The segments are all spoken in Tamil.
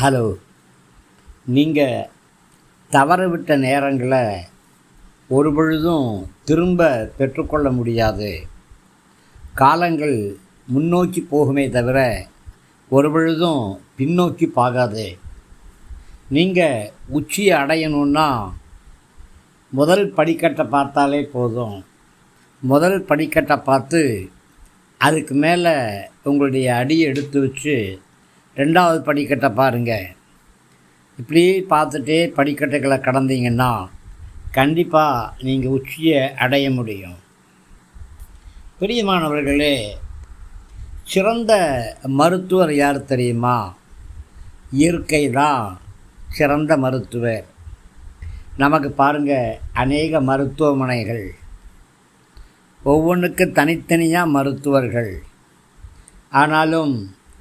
ஹலோ. நீங்கள் தவறவிட்ட நேரங்களை ஒரு பொழுதும் திரும்ப பெற்றுக்கொள்ள முடியாது. காலங்கள் முன்னோக்கி போகுமே தவிர ஒரு பொழுதும் பின்னோக்கி போகாது. நீங்கள் உச்சியை அடையணுன்னா முதல் படிக்கட்டை பார்த்தாலே போதும். முதல் படிக்கட்டை பார்த்து அதுக்கு மேலே உங்களுடைய அடியை எடுத்து வச்சு ரெண்டாவது படிக்கட்டை பாருங்கள். இப்படி பார்த்துட்டே படிக்கட்டுகளை கடந்தீங்கன்னா கண்டிப்பாக நீங்கள் உச்சியை அடைய முடியும். பிரியமானவர்களே, சிறந்த மருத்துவர் யார் தெரியுமா? இயற்கை தான் சிறந்த மருத்துவர். நமக்கு பாருங்கள், அநேக மருத்துவமனைகள், ஒவ்வொன்றுக்கு தனித்தனியாக மருத்துவர்கள். ஆனாலும்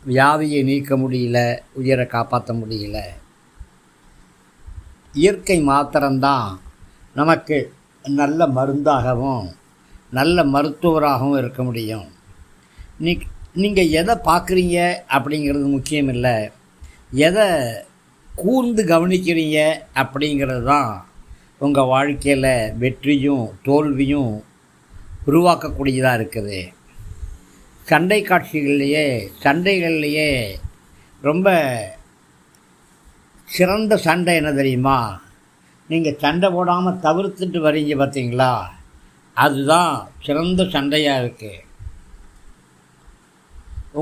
வியாதியை நீக்க முடியல, உயிரை காப்பாற்ற முடியல. இயற்கை மாத்திரம்தான் நமக்கு நல்ல மருந்தாகவும் நல்ல மருத்துவராகவும் இருக்க முடியும். நீங்கள் எதை பார்க்குறீங்க அப்படிங்கிறது முக்கியம் இல்லை, எதை கூர்ந்து கவனிக்கிறீங்க அப்படிங்கிறது தான் உங்கள் வாழ்க்கையில் வெற்றியும் தோல்வியும் உருவாக்கக்கூடியதாக இருக்குது. சண்டைகள்லையே ரொம்ப சிறந்த சண்டை என்ன தெரியுமா? நீங்கள் சண்டை போடாமல் தவிர்த்துட்டு வரீங்க பார்த்தீங்களா, அதுதான் சிறந்த சண்டையாக இருக்குது.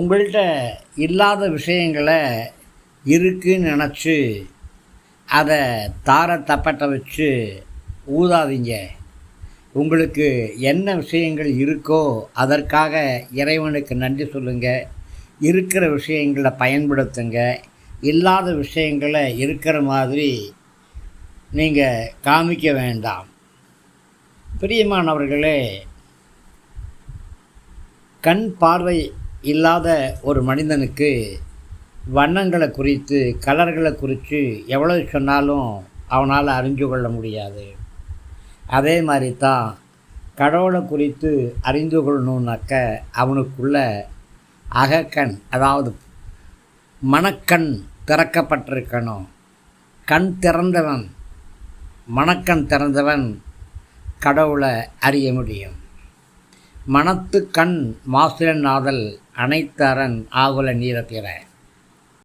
உங்கள்கிட்ட இல்லாத விஷயங்களை இருக்குன்னு நினச்சி அதை தப்பட்டை வச்சு ஊதாதீங்க. உங்களுக்கு என்ன விஷயங்கள் இருக்கோ அதற்காக இறைவனுக்கு நன்றி சொல்லுங்கள். இருக்கிற விஷயங்களை பயன்படுத்துங்க. இல்லாத விஷயங்களை இருக்கிற மாதிரி நீங்கள் காமிக்க வேண்டாம். பிரியமானவர்களே, கண் பார்வை இல்லாத ஒரு மனிதனுக்கு வண்ணங்களை குறித்து கலர்களை குறித்து எவ்வளவு சொன்னாலும் அவனால் அறிஞ்சு கொள்ள முடியாது. அதே மாதிரி தான் கடவுளை குறித்து அறிந்து கொள்ளணுன்னாக்க அவனுக்குள்ள அகக்கண், அதாவது மனக்கண் திறக்கப்பட்டிருக்கணும். கண் திறந்தவன், மனக்கண் திறந்தவன் கடவுளை அறிய முடியும். மனத்து கண் மாசிலன் ஆதல் அனைத்து அரண் ஆகுல நீர பிற.